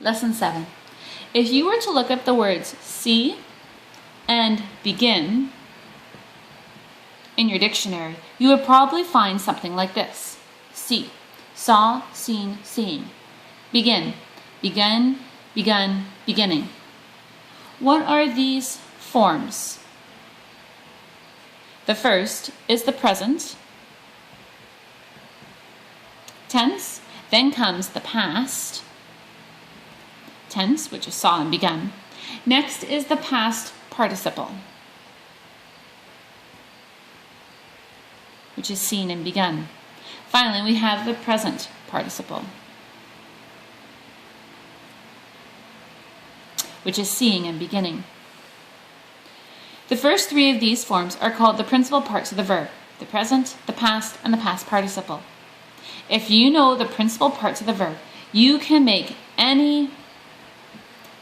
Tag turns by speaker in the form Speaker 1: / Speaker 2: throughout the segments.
Speaker 1: Lesson 7. If you were to look up the words see and begin in your dictionary, you would probably find something like this. See, saw, seen, seeing. Begin, begun, begun, beginning. What are these forms? The first is the present tense, then comes the past tense, which is saw and begun. Next is the past participle, which is seen and begun. Finally, we have the present participle, which is seeing and beginning. The first three of these forms are called the principal parts of the verb: the present, the past, and the past participle. If you know the principal parts of the verb, you can make any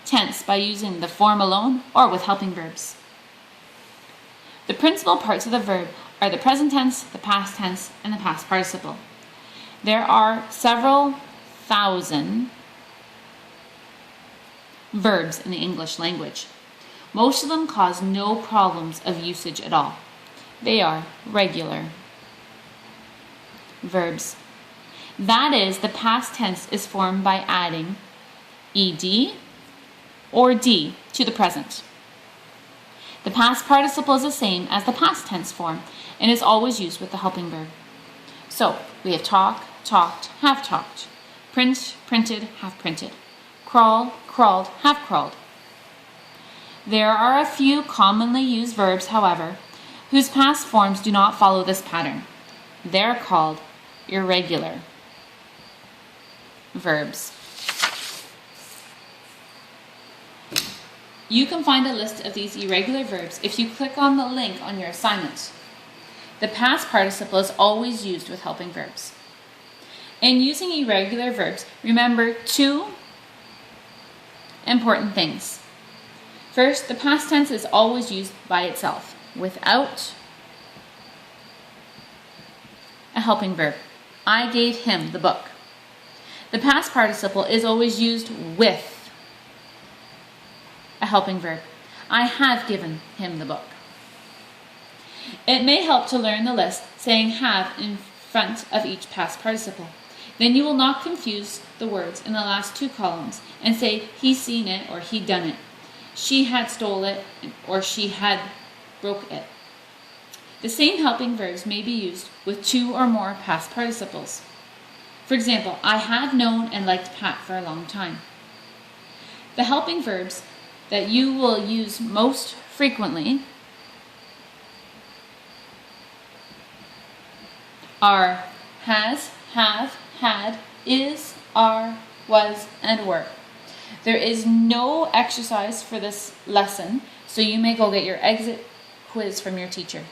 Speaker 1: tense by using the form alone or with helping verbs. The principal parts of the verb are the present tense, the past tense, and the past participle. There are several thousand verbs in the English language. Most of them cause no problems of usage at all. They are regular verbs. That is, the past tense is formed by adding ed or d to the present. The past participle is the same as the past tense form and is always used with the helping verb. So, we have talk, talked, have talked, print, printed, have printed, crawl, crawled, have crawled. There are a few commonly used verbs, however, whose past forms do not follow this pattern. They're called irregular verbs. You can find a list of these irregular verbs if you click on the link on your assignment. The past participle is always used with helping verbs. In using irregular verbs, remember two important things. First, the past tense is always used by itself, without a helping verb. I gave him the book. The past participle is always used with a helping verb. I have given him the book. It may help to learn the list saying have in front of each past participle. Then you will not confuse the words in the last two columns and say he seen it or he done it. She had stole it or she had broke it. The same helping verbs may be used with two or more past participles. For example, I have known and liked Pat for a long time. The helping verbs that you will use most frequently are has, have, had, is, are, was, and were. There is no exercise for this lesson, so you may go get your exit quiz from your teacher.